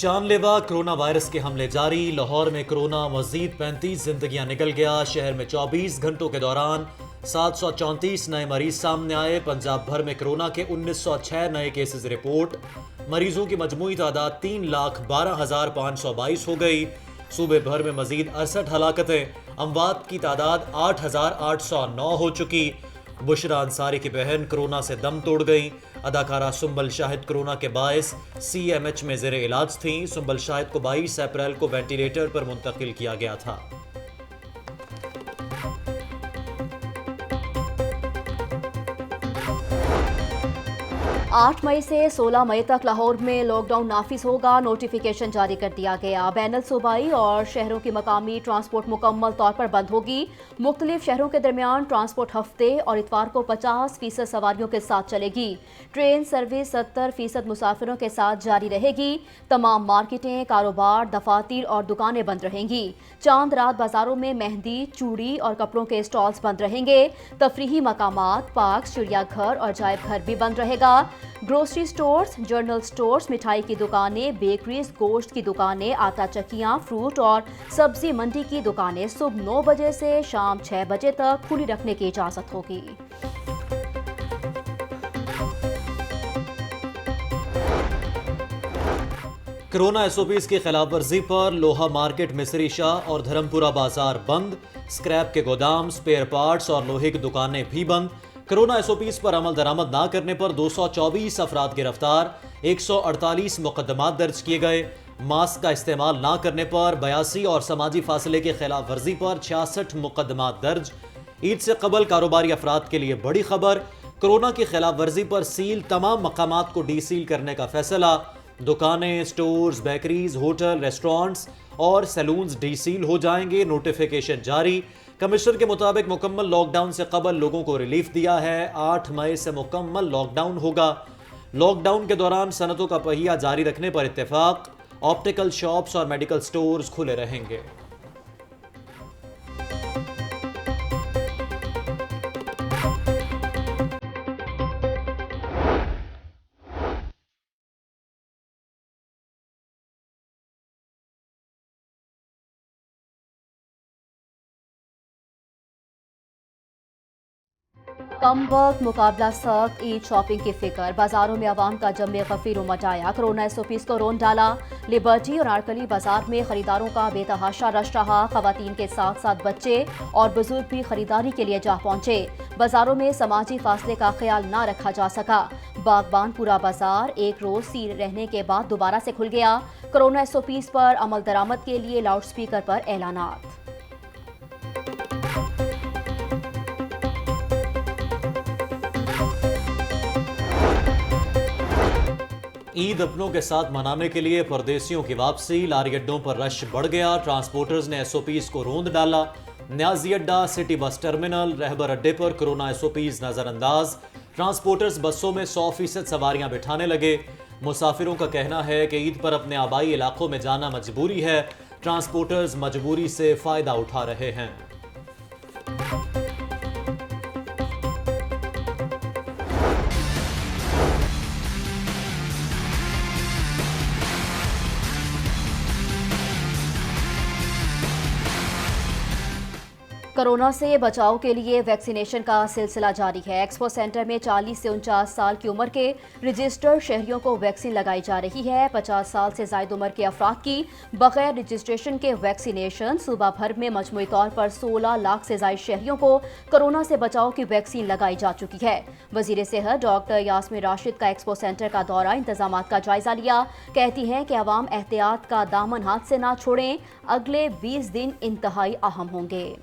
जानलेवा corona virus के हमले जारी। लाहौर में कोरोना मजीद 35 जिंदगियां निकल गया। शहर में 24 घंटों के दौरान 734 नए मरीज सामने आए। पंजाब भर में कोरोना के 1906 नए केसेस रिपोर्ट। मरीजों की मजमूई तादाद 3,12,522 हो गई। सूबे भर में मजीद 68 हलाकतें। अमवात की तादाद 8,809 हो चुकी। बुशरा अंसारी की बहन कोरोना से दम तोड़ गई। अदाकारा सुंबल शाहिद कोरोना के बायस CMH में ज़ेरे इलाज थीं। सुंबल शाहिद को 22 अप्रैल को वेंटिलेटर पर मुंतकिल किया गया था। 8 मई से 16 मई तक लाहौर में लॉकडाउन नाफिज होगा। नोटिफिकेशन जारी कर दिया गया। बैनुल सूबाई और शहरों की मकामी ट्रांसपोर्ट मुकम्मल तौर पर बंद होगी। मुख्तलिफ शहरों के दरमियान ट्रांसपोर्ट हफ्ते और इतवार को 50% सवारियों के साथ चलेगी। ट्रेन सर्विस 70% मुसाफिरों के साथ जारी रहेगी। तमाम मार्केटें, कारोबार, दफातर और दुकानें बंद रहेंगी। चांद रात बाजारों में मेहंदी, चूड़ी और कपड़ों के स्टॉल्स बंद रहेंगे। तफरीही मकामात, पार्क, चिड़ियाघर और अजायब घर भी बंद रहेगा। ग्रोसरी स्टोर्स, जनरल स्टोर्स, मिठाई की दुकानें, बेकरीज, गोश्त की दुकानें, आटा चक्कियां, फ्रूट और सब्जी मंडी की दुकानें सुबह 9 बजे से शाम 6 बजे तक खुली रखने की इजाजत होगी। कोरोना SOPs की खिलाफ वर्जी पर लोहा मार्केट, मिसरी शाह और धर्मपुरा बाजार बंद। स्क्रैप के गोदाम, स्पेयर पार्ट्स और लोहे की दुकानें भी बंद। कोरोना SOPs पर अमल दरामद ना करने पर 224 अफराद गिरफ्तार। 148 मुकदमात दर्ज किए गए। मास्क का इस्तेमाल ना करने पर 82 और समाजी फासले की खिलाफ वर्जी पर 66 मुकदमात दर्ज। ईद से कबल कारोबारी अफराद के लिए बड़ी खबर। कोरोना की खिलाफ वर्जी पर सील तमाम मकामात को डीसील करने का फैसला। दुकानें, स्टोर्स, बेकरीज, होटल, रेस्टोरेंट्स और सैलून्स डीसील हो जाएंगे। नोटिफिकेशन जारी। कमिश्नर के मुताबिक मुकम्मल लॉकडाउन से कबल लोगों को रिलीफ दिया है। 8 मई से मुकम्मल लॉकडाउन होगा। लॉकडाउन के दौरान सनतों का पहिया जारी रखने पर इत्तेफाक। ऑप्टिकल शॉप्स और मेडिकल स्टोर्स खुले रहेंगे। कम वक्त मुकाबला सख्त, ईद शॉपिंग की फिक्र। बाजारों में आवाम का जमे गफीर उमड़ आया। कोरोना SOPs को रोन डाला। लिबर्टी और आरकली बाजार में खरीदारों का बेतहाशा रश रहा। खवातीन के साथ साथ बच्चे और बुजुर्ग भी खरीदारी के लिए जा पहुंचे। बाजारों में समाजी फासले का ख्याल ना रखा जा सका। बागबानपुरा बाजार एक रोज सील रहने के बाद दोबारा से खुल गया। कोरोना SOPs पर अमल दरामद के लिए लाउड स्पीकर पर ऐलानात। ईद अपनों के साथ मनाने के लिए परदेसियों की वापसी। लारी अड्डों पर रश बढ़ गया। ट्रांसपोर्टर्स ने SOPs को रोंद डाला। न्याजी अड्डा, सिटी बस टर्मिनल, रहबर अड्डे पर कोरोना SOPs नजरअंदाज। ट्रांसपोर्टर्स बसों में 100% सवारियां बिठाने लगे। मुसाफिरों का कहना है कि ईद पर अपने आबाई इलाकों में जाना मजबूरी है। ट्रांसपोर्टर्स मजबूरी से फायदा उठा रहे हैं। कोरोना से बचाव के लिए वैक्सीनेशन का सिलसिला जारी है। एक्सपो सेंटर में 40 से 49 साल की उम्र के रजिस्टर्ड शहरियों को वैक्सीन लगाई जा रही है। 50 साल से ज़ायद उम्र के अफराद की बगैर रजिस्ट्रेशन के वैक्सीनेशन। सूबा भर में मजमूई तौर पर 16 लाख से ज़ायद शहरियों को कोरोना से बचाव की वैक्सीन लगाई जा चुकी है। वज़ीर सेहत डॉक्टर यास्मीन राशिद का एक्सपो सेंटर का दौरा, इंतजामात का जायजा लिया। कहती हैं कि अवाम एहतियात का दामन हाथ से ना छोड़ें। अगले 20 दिन इंतहाई अहम होंगे।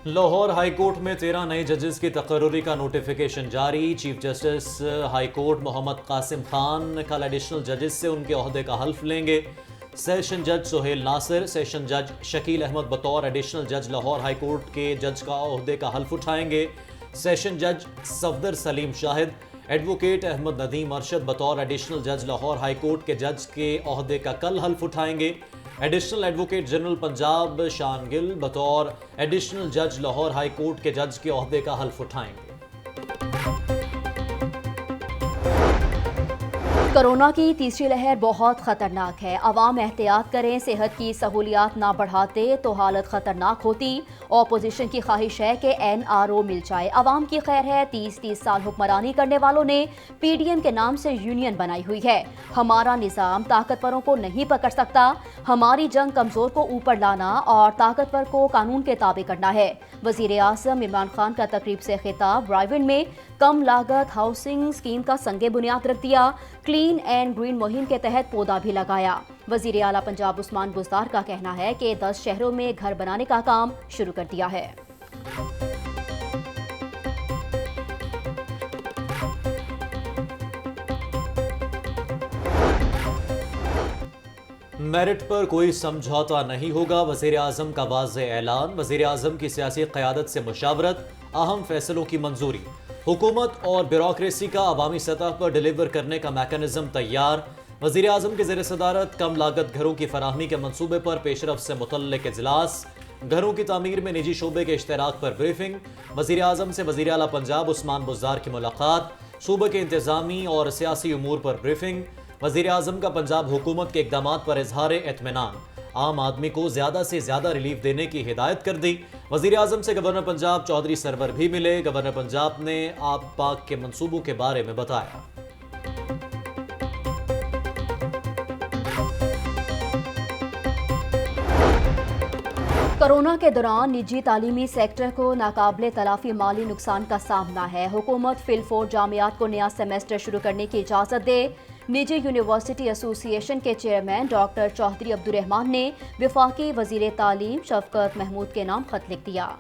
लाहौर हाईकोर्ट में 13 नए जजेस की तकर्रुरी का नोटिफिकेशन जारी। Chief justice high court Mohammad Qasim Khan कल एडिशनल जजेस से उनके ओहदे का हल्फ लेंगे। सेशन जज सुहेल नासिर, सेशन जज शकील अहमद बतौर एडिशनल जज लाहौर हाईकोर्ट के जज का ओहदे का हल्फ उठाएंगे। सेशन जज सफदर सलीम शाहिद, एडवोकेट अहमद नदीम अरशद बतौर एडिशनल जज लाहौर हाईकोर्ट के जज के ओहदे का कल हल्फ उठाएंगे। एडिशनल एडवोकेट जनरल पंजाब शान गिल बतौर एडिशनल जज लाहौर हाई कोर्ट के जज के ओहदे का हल्फ उठाएंगे। कोरोना की तीसरी लहर बहुत खतरनाक है। अवाम एहतियात करें, सेहत की सहूलियात ना बढ़ाते तो हालत खतरनाक होती। ऑपोजिशन की ख्वाहिश है कि NRO मिल जाए। अवाम की खैर है, 30 साल हुक्मरानी करने वालों ने PDM के नाम से यूनियन बनाई हुई है। हमारा निज़ाम ताकतवरों को नहीं पकड़ सकता। हमारी जंग कमज़ोर को ऊपर लाना और ताकतवर को कानून के ताबे करना है। वज़ीर आज़म इमरान खान का तकरीब से खिताब। रायविंड में कम लागत हाउसिंग स्कीम का संगे बुनियाद रख दिया। क्लीन एंड ग्रीन मुहिम के तहत पौधा भी लगाया। वज़ीर आला पंजाब उस्मान बुज़दार का कहना है कि 10 शहरों में घर बनाने का काम शुरू कर दिया है। मेरिट पर कोई समझौता नहीं होगा, वज़ीर आज़म का वाज़ेह ऐलान। वज़ीर आज़म की सियासी क़यादत से मुशावरत, अहम फैसलों की मंजूरी। हुकूमत और ब्यूरोक्रेसी का अवामी सतह पर डिलीवर करने का मैकेनिज्म तैयार। वज़ीर आज़म के ज़ेर सदारत कम लागत घरों की फराहमी के मंसूबे पर पेशरफ से मुतल्लिक़ इजलास। घरों की तामीर में निजी शोबे के इश्तराक पर ब्रीफिंग। वज़ीर आज़म से वज़ीर आला पंजाब उस्मान बुज़दार की मुलाकात। सूबे के इंतज़ामी और सियासी उमूर पर ब्रीफिंग। वज़ीर आज़म का पंजाब हुकूमत के इक़दामात पर इजहार इत्मीनान। आम आदमी को ज़्यादा से ज़्यादा रिलीफ देने की हिदायत कर दी। वज़ीर आज़म से गवर्नर पंजाब चौधरी सरवर भी मिले। गवर्नर पंजाब ने आप पाक के मंसूबों के बारे में बताया। कोरोना के दौरान निजी तालीमी सेक्टर को नाकाबिले तलाफी माली नुकसान का सामना है। हुकूमत फिलफोर जामियात को नया सेमेस्टर शुरू करने की इजाज़त दे। निजी यूनिवर्सिटी एसोसिएशन के चेयरमैन डॉक्टर चौधरी अब्दुर्रहमान ने वफाकी वज़ीर तालीम शफकत महमूद के नाम खत लिख दिया।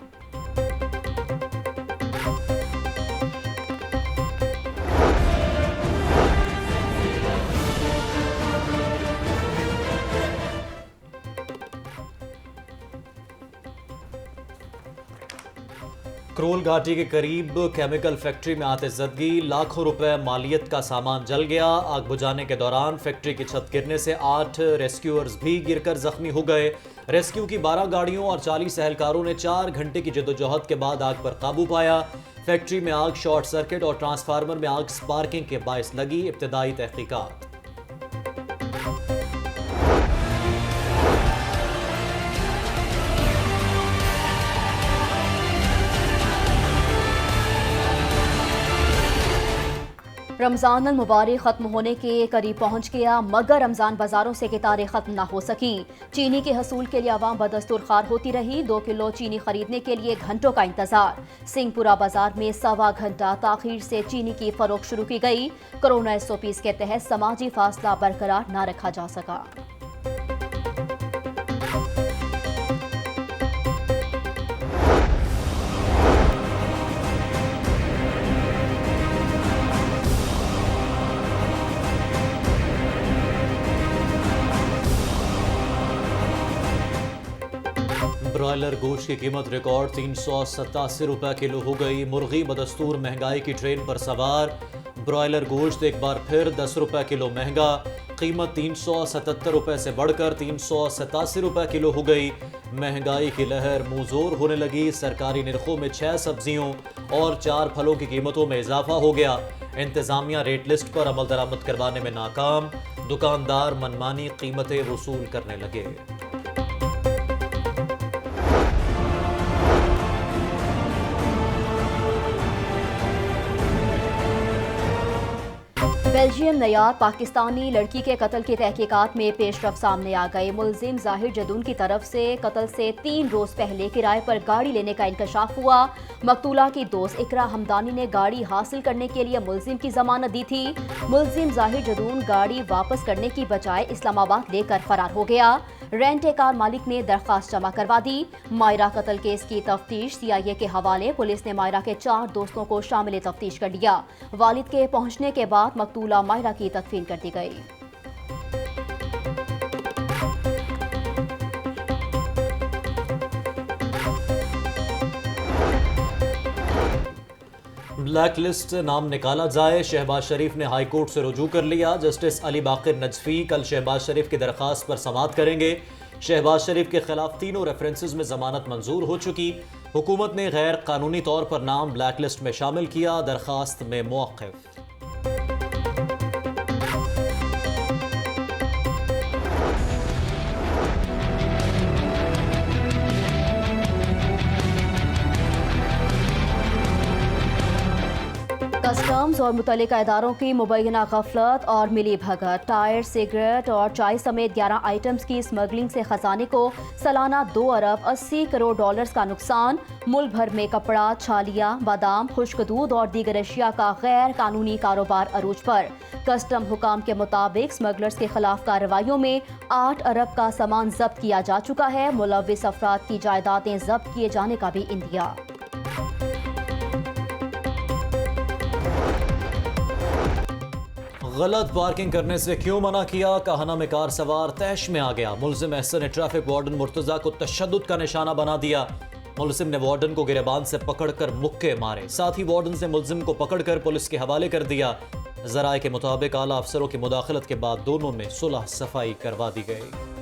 क्रोल घाटी के करीब केमिकल फैक्ट्री में आतिशज़दगी, लाखों रुपए मालियत का सामान जल गया। आग बुझाने के दौरान फैक्ट्री की छत गिरने से 8 रेस्क्यूअर्स भी गिरकर जख्मी हो गए। रेस्क्यू की 12 गाड़ियों और 40 एहलकारों ने 4 घंटे की जदोजहद के बाद आग पर काबू पाया। फैक्ट्री में आग शॉर्ट सर्किट और ट्रांसफार्मर में आग स्पार्किंग के बायस लगी। इब्तदाई तहकीकात। रमज़ान अल मुबारक ख़त्म होने के करीब पहुंच गया, मगर रमज़ान बाज़ारों से कितारें ख़त्म ना हो सकी। चीनी के हसूल के लिए आवाम बदस्तूर खार होती रही। 2 किलो चीनी खरीदने के लिए घंटों का इंतजार। सिंहपुरा बाजार में 1.25 घंटा ताखीर से चीनी की फरोख्त शुरू की गई। कोरोना SOPs के तहत समाजी फासला बरकरार ना रखा जा सका। ब्रॉयलर गोश्त की कीमत रिकॉर्ड 387 रुपये किलो हो गई। मुर्गी बदस्तूर महंगाई की ट्रेन पर सवार। ब्रॉयलर गोश्त एक बार फिर 10 रुपये किलो महंगा। कीमत 377 रुपये से बढ़कर 387 रुपये किलो हो गई। महंगाई की लहर मुंहजोर होने लगी। सरकारी निर्खों में 6 सब्जियों और 4 फलों की कीमतों में इजाफा हो गया। इंतजामिया रेट लिस्ट पर अमल दरामद करवाने में नाकाम। दुकानदार मनमानी कीमतें वसूल करने लगे। बेल्जियम नयाद पाकिस्तानी लड़की के कत्ल की तहकीकात में पेशरफ सामने आ गए। मुलजिम जाहिर जदून की तरफ से कत्ल से 3 रोज पहले किराए पर गाड़ी लेने का इंकशाफ हुआ। मकतूला की दोस्त इकरा हमदानी ने गाड़ी हासिल करने के लिए मुलजिम की जमानत दी थी। मुलजिम जाहिर जदून गाड़ी वापस करने की बजाय इस्लामाबाद लेकर फरार हो गया। रेंट ए कार मालिक ने दरखास्त जमा करवा दी। मायरा कत्ल केस की तफ्तीश CIA के हवाले। पुलिस ने मायरा के 4 दोस्तों को शामिल तफ्तीश कर लिया। वालिद के पहुंचने के बाद मकतूला मायरा की तदफीन कर दी गई। ब्लैक लिस्ट नाम निकाला जाए, शहबाज शरीफ ने हाई कोर्ट से रुजू कर लिया। जस्टिस अली बाकिर नजफी कल शहबाज शरीफ की दरखास्त पर समाअत करेंगे। शहबाज शरीफ के खिलाफ तीनों रेफरेंसेस में जमानत मंजूर हो चुकी। हुकूमत ने गैर कानूनी तौर पर नाम ब्लैकलिस्ट में शामिल किया, दरखास्त में मौक़िफ़। कस्टम्स और मुतल्लिका इदारों की मुबैना गफलत और मिली भगत, टायर, सिगरेट और चाय समेत 11 आइटम्स की स्मगलिंग से खजाने को सालाना 2 अरब 80 करोड़ डॉलर्स का नुकसान। मुल्क भर में कपड़ा, छालिया, बादाम, खुश्क दूध और दीगर अशिया का गैर कानूनी कारोबार अरूज पर। कस्टम हुकाम के मुताबिक स्मगलर्स के खिलाफ कार्रवाइयों में 8 अरब का सामान जब्त किया जा चुका है। मुलविस अफराद की जायदादें जब्त किए जाने का भी इंदिया। गलत पार्किंग करने से क्यों मना किया, कहना में कार सवार तैश में आ गया। मुलजिम एहसन ने ट्रैफिक वार्डन मुर्तजा को तशद्दुद का निशाना बना दिया। मुलजिम ने वार्डन को गिरेबान से पकड़कर मुक्के मारे, साथ ही वार्डन से मुलजिम को पकड़कर पुलिस के हवाले कर दिया। जराए के मुताबिक आला अफसरों की मुदाखलत के बाद दोनों में सुलह सफाई करवा दी गई।